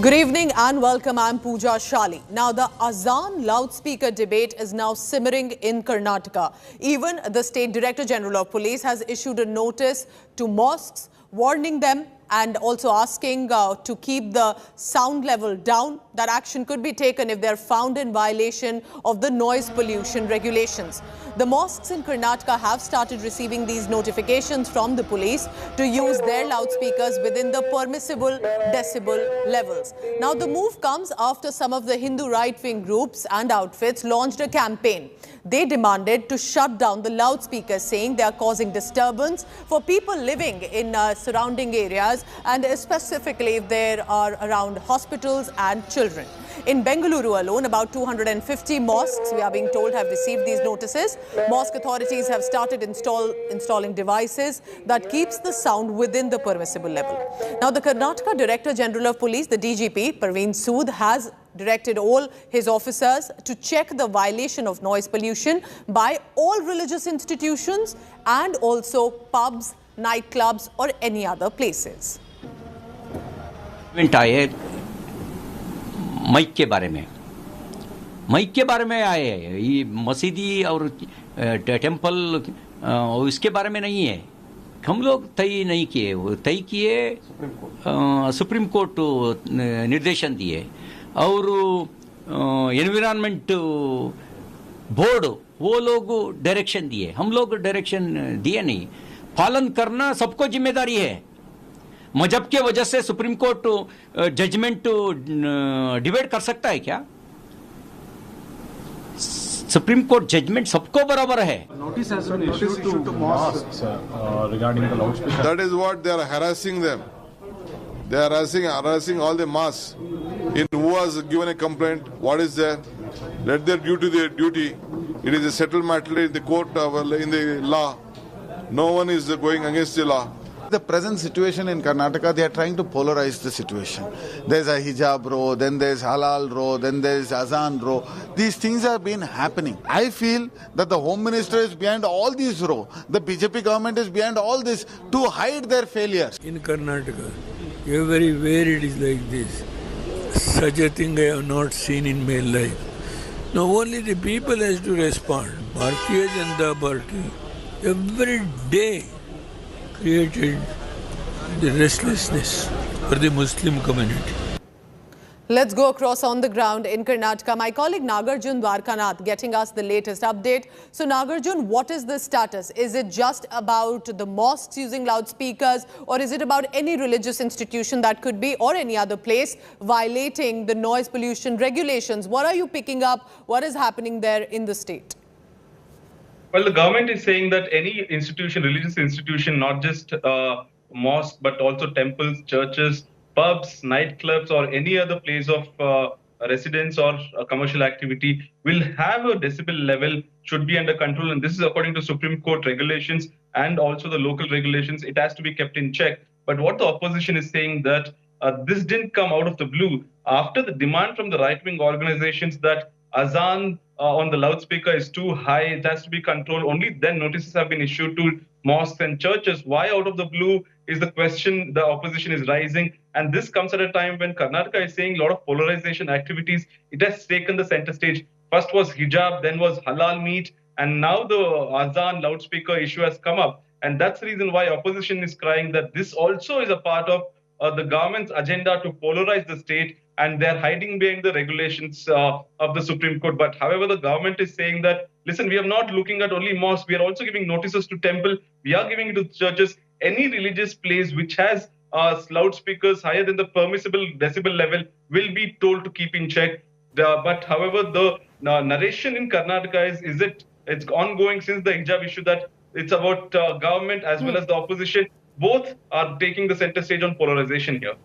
Good evening and welcome. I'm Pooja Shali. Now, the Azaan loudspeaker debate is now simmering in Karnataka. Even the State Director General of Police has issued a notice to mosques, warning them and also asking to keep the sound level down. That action could be taken if they're found in violation of the noise pollution regulations. The mosques in Karnataka have started receiving these notifications from the police to use their loudspeakers within the permissible decibel levels. Now, the move comes after some of the Hindu right-wing groups and outfits launched a campaign. They demanded to shut down the loudspeakers, saying they are causing disturbance for people living in surrounding areas, and specifically if they are around hospitals and children. In Bengaluru alone, about 250 mosques, we are being told, have received these notices. Mosque authorities have started installing devices that keeps the sound within the permissible level. Now, the Karnataka Director General of Police, the DGP, Parveen Sood, has directed all his officers to check the violation of noise pollution by all religious institutions and also pubs, nightclubs or any other places. Mike के बारे में आए हैं। ये मस्जिदी और temple इसके बारे में नहीं है। हम लोग तय नहीं किए, वो तय किए सुप्रीम कोर्ट निर्देशन दिए और एनवायरनमेंट बोर्ड वो लोग डायरेक्शन दिए। हम लोग डायरेक्शन दिए नहीं। पालन करना सबको जिम्मेदारी है। मजहब के वजह से सुप्रीम कोर्ट जजमेंट डिबेट कर सकता है क्या? सुप्रीम कोर्ट जजमेंट सबको बराबर है। Notice has been issued to mosques regarding the loudspeaker. That is what they are harassing them. They are harassing all the mosques. In who has given a complaint? What is there? Let their duty. It is a settled matter in the court, in the law. No one is going against the law. The present situation in Karnataka, they are trying to polarize the situation. There's a hijab row, then there's halal row, then there's azan row. These things have been happening. I feel that the Home Minister is behind all these row. The BJP government is behind all this to hide their failures. In Karnataka, everywhere it is like this. Such a thing I have not seen in my life. Now only the people has to respond. Bharatiya Janata Party every day created the restlessness for the Muslim community. Let's go across on the ground in Karnataka. My colleague Nagarjun Dwarkanath getting us the latest update. So Nagarjun, what is the status? Is it just about the mosques using loudspeakers, or is it about any religious institution that could be, or any other place, violating the noise pollution regulations? What are you picking up? What is happening there in the state? Well, the government is saying that any institution, religious institution, not just mosque, but also temples, churches, pubs, nightclubs, or any other place of residence or commercial activity will have a decibel level, should be under control. And this is according to Supreme Court regulations and also the local regulations. It has to be kept in check. But what the opposition is saying that this didn't come out of the blue. After the demand from the right-wing organizations that Azaan on the loudspeaker is too high, it has to be controlled, only then notices have been issued to mosques and churches. Why out of the blue is the question the opposition is raising. And this comes at a time when Karnataka is saying a lot of polarization activities. It has taken the center stage. First was hijab, then was halal meat, and now the Azaan loudspeaker issue has come up. And that's the reason why opposition is crying that this also is a part of the government's agenda to polarize the state, and they're hiding behind the regulations of the Supreme Court. But however, the government is saying that, listen, we are not looking at only mosques, we are also giving notices to temple, we are giving it to churches, any religious place which has loudspeakers higher than the permissible decibel level will be told to keep in check. But however, the narration in Karnataka it's ongoing since the hijab issue, that it's about government as well as the opposition. Both are taking the center stage on polarization here.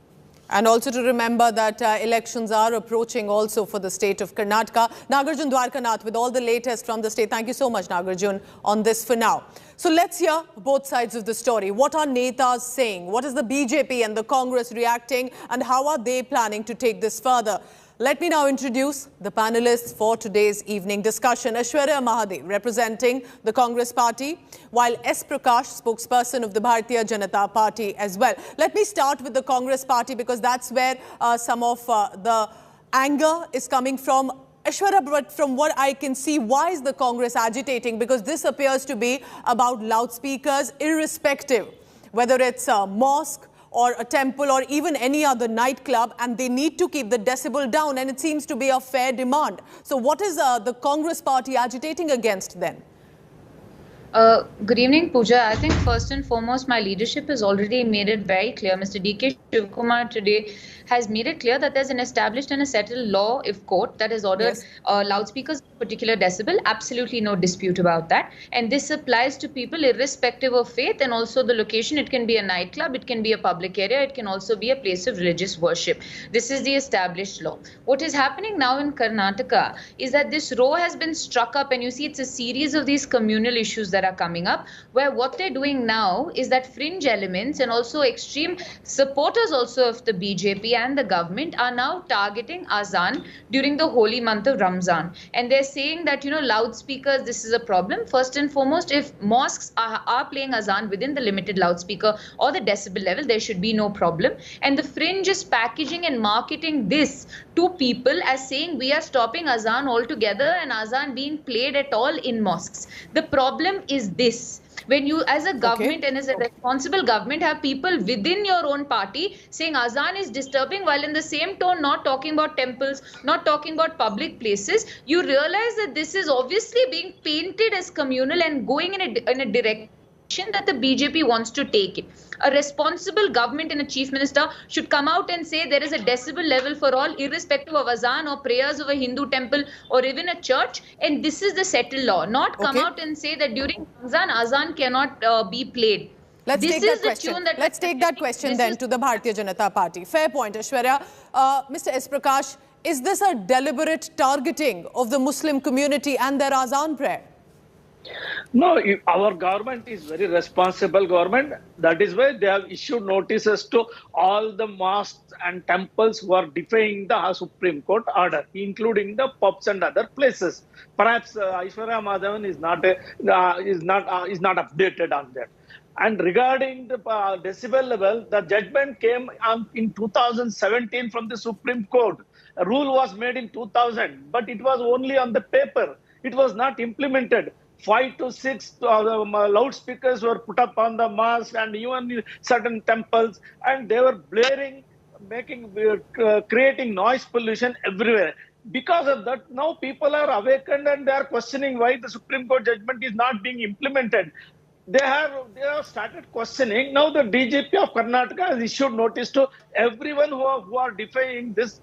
And also to remember that elections are approaching also for the state of Karnataka. Nagarjun Dwarkanath with all the latest from the state. Thank you so much, Nagarjun, on this for now. So let's hear both sides of the story. What are netas saying? What is the BJP and the Congress reacting? And how are they planning to take this further? Let me now introduce the panelists for today's evening discussion. Aishwarya Mahadev, representing the Congress party, while S. Prakash, spokesperson of the Bharatiya Janata Party as well. Let me start with the Congress party because that's where some of the anger is coming from. Aishwarya, but from what I can see, why is the Congress agitating? Because this appears to be about loudspeakers, irrespective whether it's a mosque or a temple or even any other nightclub, and they need to keep the decibel down, and it seems to be a fair demand. So what is the Congress party agitating against then? Good evening, Pooja. I think first and foremost, my leadership has already made it very clear. Mr. D.K. Shivkumar today has made it clear that there's an established and a settled law, if court, that has ordered loudspeakers of particular decibel. Absolutely no dispute about that. And this applies to people irrespective of faith and also the location. It can be a nightclub, it can be a public area, it can also be a place of religious worship. This is the established law. What is happening now in Karnataka is that this row has been struck up, and you see it's a series of these communal issues that are coming up, where what they're doing now is that fringe elements and also extreme supporters also of the BJP and the government are now targeting Azaan during the holy month of Ramzan. And they're saying that, you know, loudspeakers, this is a problem. First and foremost, if mosques are playing Azaan within the limited loudspeaker or the decibel level, there should be no problem. And the fringe is packaging and marketing this to people as saying we are stopping Azaan altogether and Azaan being played at all in mosques. The problem is this: when you as a government and as a responsible government have people within your own party saying Azaan is disturbing, while in the same tone not talking about temples, not talking about public places, you realize that this is obviously being painted as communal and going in a direction that the BJP wants to take it. A responsible government and a chief minister should come out and say there is a decibel level for all, irrespective of Azaan or prayers of a Hindu temple or even a church, and this is the settled law. Not come out and say that during Ramzan, Azaan cannot be played. Let's take that question then to the Bharatiya Janata Party. Fair point, Aishwarya. Mr. S. Prakash, is this a deliberate targeting of the Muslim community and their Azaan prayer? No, our government is very responsible government. That is why they have issued notices to all the mosques and temples who are defying the Supreme Court order, including the pubs and other places. Perhaps Aishwarya Mahadev is not updated on that. And regarding the decibel level, the judgment came in 2017 from the Supreme Court. A rule was made in 2000, but it was only on the paper. It was not implemented. 5 to 6 loudspeakers were put up on the mosque and even certain temples, and they were blaring, creating noise pollution everywhere. Because of that, now people are awakened and they are questioning why the Supreme Court judgment is not being implemented. They have started questioning. Now the DGP of Karnataka has issued notice to everyone who are defying this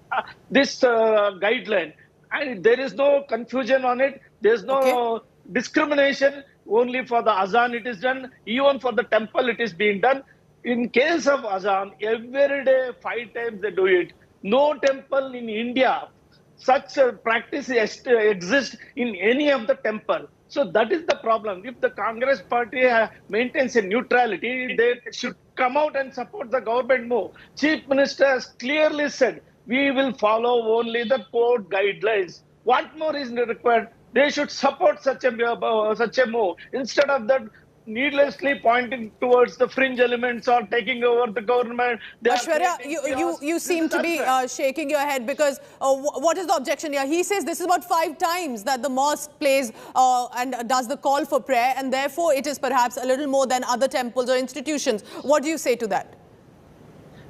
guideline, and there is no confusion on it. There is no discrimination. Only for the Azaan it is done. Even for the temple it is being done. In case of Azaan, every day 5 times they do it. No temple in India such a practice exists in any of the temple. So that is the problem. If the Congress party maintains a neutrality, they should come out and support the government more. Chief Minister has clearly said, we will follow only the court guidelines. What more is required? They should support such a move. Instead of that, needlessly pointing towards the fringe elements or taking over the government. Aishwarya, you seem to be shaking your head because what is the objection here? He says this is about 5 times that the mosque plays and does the call for prayer, and therefore it is perhaps a little more than other temples or institutions. What do you say to that?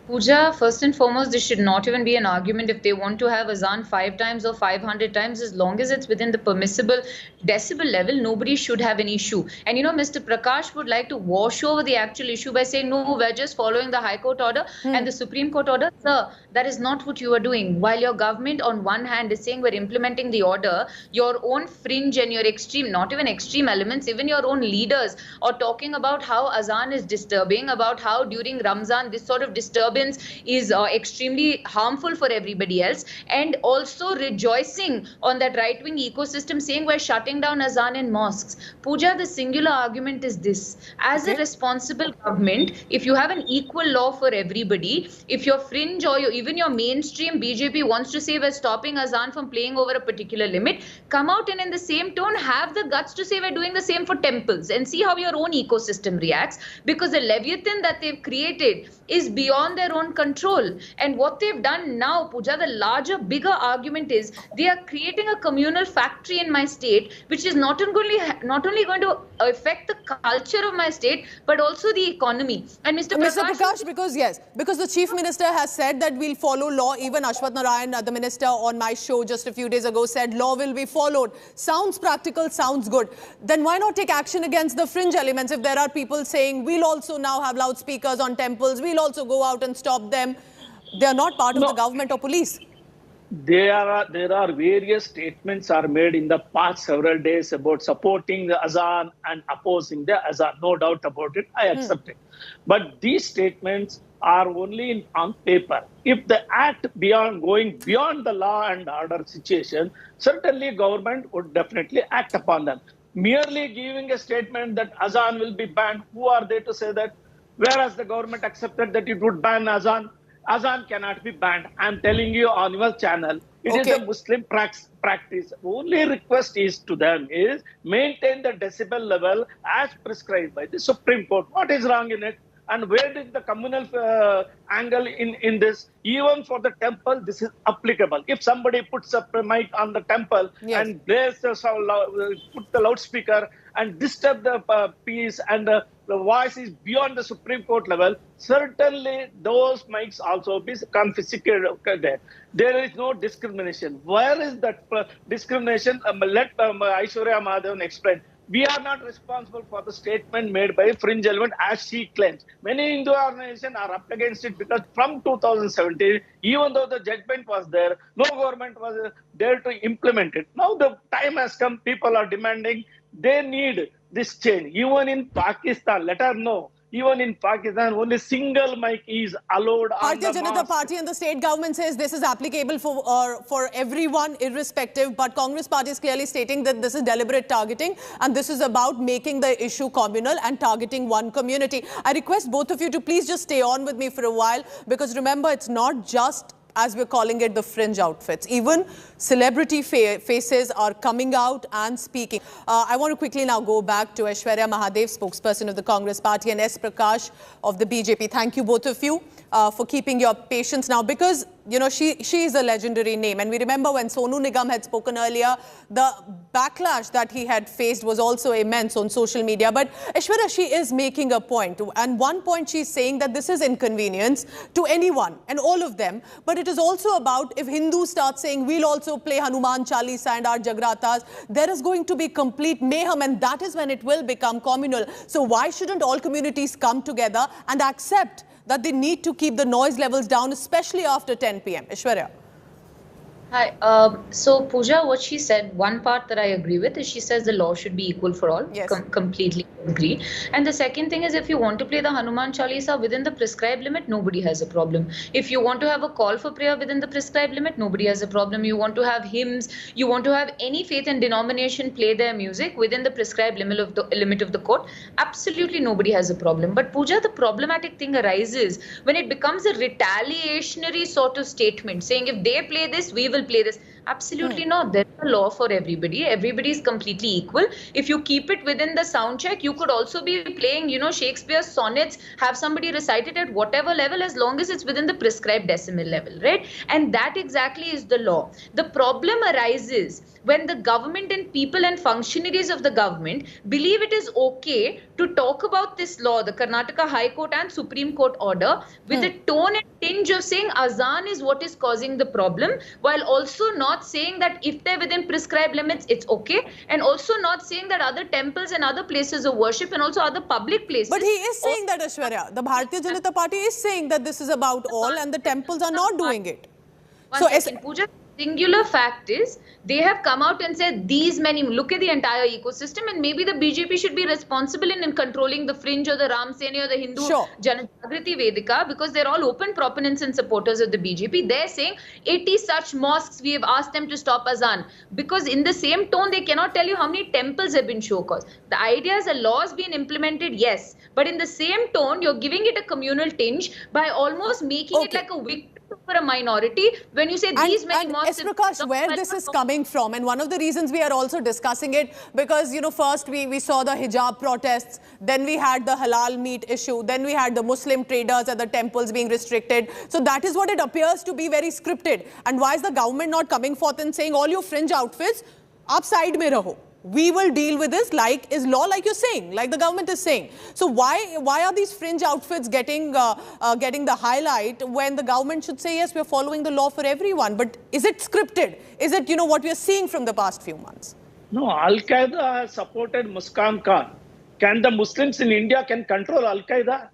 Pooja, first and foremost, this should not even be an argument. If they want to have Azaan 5 times or 500 times, as long as it's within the permissible decibel level, nobody should have an issue. And you know, Mr. Prakash would like to wash over the actual issue by saying, no, we're just following the High Court order and the Supreme Court order. Sir, that is not what you are doing. While your government on one hand is saying we're implementing the order, your own fringe and your extreme, not even extreme elements, even your own leaders are talking about how Azaan is disturbing, about how during Ramzan this sort of disturbing disturbance is extremely harmful for everybody else, and also rejoicing on that right-wing ecosystem saying we're shutting down Azaan in mosques. Pooja, the singular argument is this: as a responsible government, if you have an equal law for everybody, if your fringe or even your mainstream BJP wants to say we're stopping Azaan from playing over a particular limit, come out and in the same tone have the guts to say we're doing the same for temples, and see how your own ecosystem reacts, because the leviathan that they've created is beyond their own control. And what they've done now, Pooja, the larger, bigger argument is they are creating a communal factory in my state, which is not only going to affect the culture of my state, but also the economy. And Mr. Prakash, because the Chief Minister has said that we'll follow law. Even Ashwath Narayan, the Minister, on my show just a few days ago said law will be followed. Sounds practical, sounds good. Then why not take action against the fringe elements? If there are people saying we'll also now have loudspeakers on temples, we'll also go out and stop them. They are not part of the government or police. There are various statements are made in the past several days about supporting the Azaan and opposing the Azaan. No doubt about it. I accept it. But these statements are only on paper. If they act going beyond the law and order situation, certainly government would definitely act upon them. Merely giving a statement that Azaan will be banned, who are they to say that? Whereas the government accepted that it would ban Azaan. Azaan cannot be banned. I'm telling you on your channel, it is a Muslim practice. Only request is to them is maintain the decibel level as prescribed by the Supreme Court. What is wrong in it? And where did the communal angle in this? Even for the temple, this is applicable. If somebody puts up a mic on the temple and plays put the loudspeaker and disturb the peace and the voice is beyond the Supreme Court level, certainly those mics also be confiscated. There is no discrimination. Where is that discrimination? Let Aishwarya Mahadev explain. We are not responsible for the statement made by fringe element as she claims. Many Hindu organizations are up against it because from 2017, even though the judgment was there, no government was there to implement it. Now the time has come, people are demanding, they need this change. Even in Pakistan, let her know, even in Pakistan, only single mic is allowed on the Bharatiya Janata Party and the state government says this is applicable for everyone, irrespective. But Congress Party is clearly stating that this is deliberate targeting and this is about making the issue communal and targeting one community. I request both of you to please just stay on with me for a while, because remember, it's not just, as we're calling it, the fringe outfits. Even celebrity faces are coming out and speaking. I want to quickly now go back to Aishwarya Mahadev, spokesperson of the Congress Party, and S. Prakash of the BJP. Thank you, both of you, for keeping your patience now, because, you know, she is a legendary name. And we remember when Sonu Nigam had spoken earlier, the backlash that he had faced was also immense on social media. But Aishwarya, she is making a point. And one point, she's saying that this is inconvenience to anyone and all of them. But it is also about, if Hindus start saying we'll also play Hanuman Chalisa and our Jagratas, there is going to be complete mayhem, and that is when it will become communal. So why shouldn't all communities come together and accept that they need to keep the noise levels down, especially after 10 p.m. Aishwarya. Hi. So Pooja, what she said, one part that I agree with is she says the law should be equal for all. Yes. Completely agree. And the second thing is, if you want to play the Hanuman Chalisa within the prescribed limit, nobody has a problem. If you want to have a call for prayer within the prescribed limit, nobody has a problem. You want to have hymns, you want to have any faith and denomination play their music within the prescribed limit of the court, absolutely nobody has a problem. But Pooja, the problematic thing arises when it becomes a retaliationary sort of statement, saying if they play this, we will play this. Absolutely not. There's a law for everybody. Everybody is completely equal. If you keep it within the sound check, you could also be playing, you know, Shakespeare's sonnets, have somebody recite it at whatever level, as long as it's within the prescribed decimal level, right? And that exactly is the law. The problem arises when the government and people and functionaries of the government believe it is okay to talk about this law, the Karnataka High Court and Supreme Court order, with a tone and tinge of saying Azaan is what is causing the problem, while also not saying that if they're within prescribed limits, it's okay, and also not saying that other temples and other places of worship and also other public places. But he is saying that, Aishwarya. The Bharatiya Janata Party is saying that this is about all and the temples are not doing it. One second, Pooja. singular fact is they have come out and said these many, look at the entire ecosystem, and maybe the BJP should be responsible in controlling the fringe or the Ram Seni or the Hindu Janajagriti Vedika, because they're all open proponents and supporters of the BJP. They're saying 80 such mosques, we have asked them to stop Azaan, because in the same tone they cannot tell you how many temples have been show-caused. The idea is a law has been implemented, yes, but in the same tone you're giving it a communal tinge by almost making it like a victim for a minority when you say these many mosques. And Prakash, where this is coming from, and one of the reasons we are also discussing it, because, you know, first we saw the hijab protests, then we had the halal meat issue, then we had the Muslim traders at the temples being restricted. So that is what it appears to be very scripted. And why is the government not coming forth and saying, all your fringe outfits, aap side mein raho? We will deal with this like is law, like you're saying, like the government is saying. So why are these fringe outfits getting the highlight when the government should say, yes, we're following the law for everyone? But is it scripted? Is it, you know, what we're seeing from the past few months? No, Al-Qaeda has supported Muskan Khan. Can the Muslims in India can control Al-Qaeda?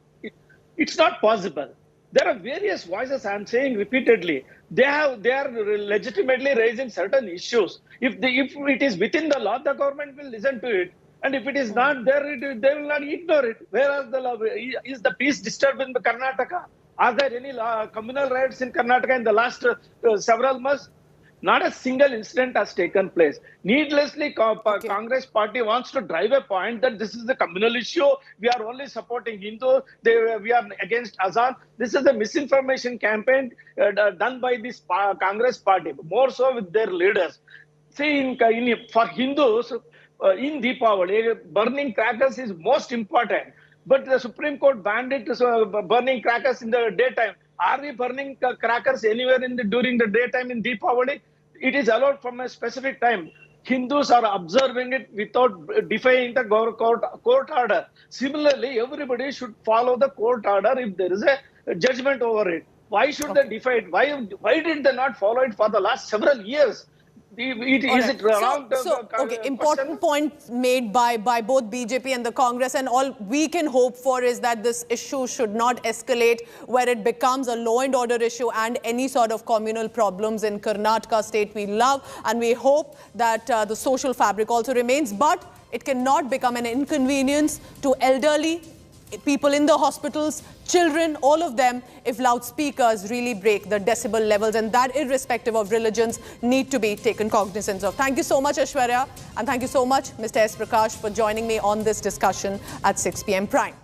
It's not possible. There are various voices, I'm saying repeatedly. They are legitimately raising certain issues. If it is within the law, the government will listen to it. And if it is not there, they will not ignore it. Whereas is the peace disturbed in Karnataka? Are there any communal riots in Karnataka in the last several months? Not a single incident has taken place. Needlessly, Congress party wants to drive a point that this is a communal issue. We are only supporting Hindus. We are against Azaan. This is a misinformation campaign done by this Congress party, more so with their leaders. See, for Hindus, in Deepavali, burning crackers is most important. But the Supreme Court banned it, burning crackers in the daytime. Are we burning crackers anywhere during the daytime in Deepavali? It is allowed from a specific time. Hindus are observing it without defying the court order. Similarly, everybody should follow the court order if there is a judgment over it. Why should they defy it? Why did they not follow it for the last several years? Important points made by both BJP and the Congress, and all we can hope for is that this issue should not escalate where it becomes a law and order issue and any sort of communal problems in Karnataka state we love, and we hope that the social fabric also remains, but it cannot become an inconvenience to elderly people in the hospitals, children, all of them, if loudspeakers really break the decibel levels, and that irrespective of religions need to be taken cognizance of. Thank you so much, Aishwarya, and thank you so much, Mr. S. Prakash, for joining me on this discussion at 6 p.m. Prime.